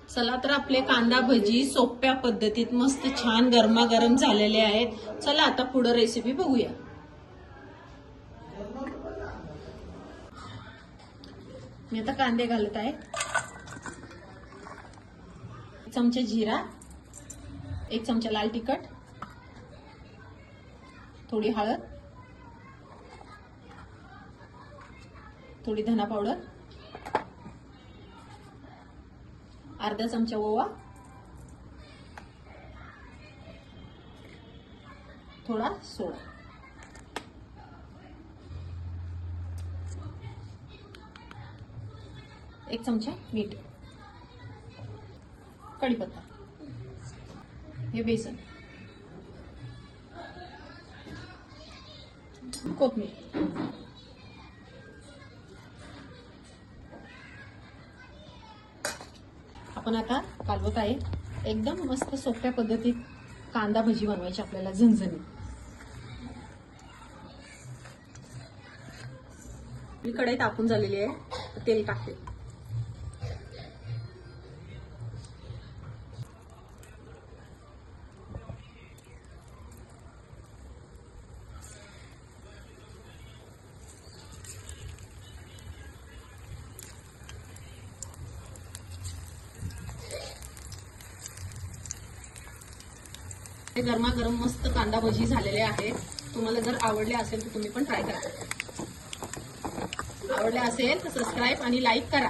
चला तर आपले कांदा भजी सोप्या पद्धतीत मस्त छान गरमागरम झालेले आहेत। चला आता पुढे रेसिपी बघूया। मी आता कांदे घालत आहे। 1 चमचा जिरा, 1 चमचा लाल तिखट, थोडी हळद, थोडी धना पावडर, अर्धा चमचा ओवा, थोडा सोडा, एक चमचा मीठ, कढीपत्ता, हे बेसन, कोथिंबीर। आपण आता कालवत आहे। एकदम मस्त सोप्या पद्धतीत कांदा भजी बनवायची आपल्याला झणझणीत। मी कढई तापून झालेली आहे, तेल टाकते। हे गरमागरम मस्त कांदा भजी झालेले आहेत। तुम्हाला जर आवडले असेल तर तुम्ही पण ट्राय करा। आवडले असेल तर सबस्क्राईब आणि लाईक करा।